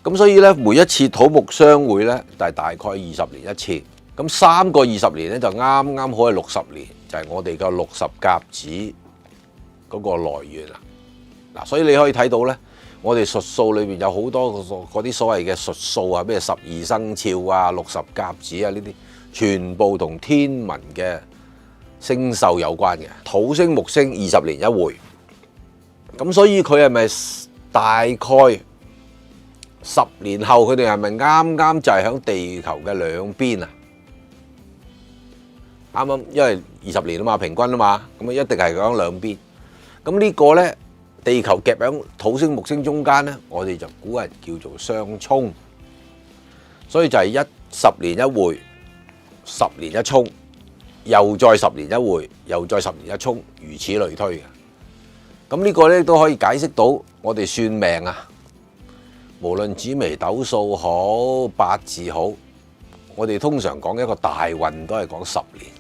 咁所以咧，每一次土木相會咧，就係大概20年一次。咁3個20年咧，就啱啱好係60年，就係我哋嘅60甲子嗰個來源啦。嗱，所以你可以睇到咧，我哋術數裏邊有好多嗰啲所謂嘅術數啊，咩12生肖啊、60甲子啊呢啲，全部同天文嘅星宿有關嘅。土星木星20年一會，咁所以佢係咪大概10年後佢哋係咪啱啱就係喺地球嘅兩邊啊？啱啱，因為20年啊嘛，平均啊嘛，咁啊一定係講兩邊。咁呢個咧，地球夾喺土星木星中間咧，我哋就古人叫做相沖，所以就係10年一會，10年一沖，又再10年一會，又再10年一沖，如此類推嘅。咁呢個咧都可以解釋到我哋算命啊。無論紫微斗數好，八字好，我哋通常講一個大運都係講10年。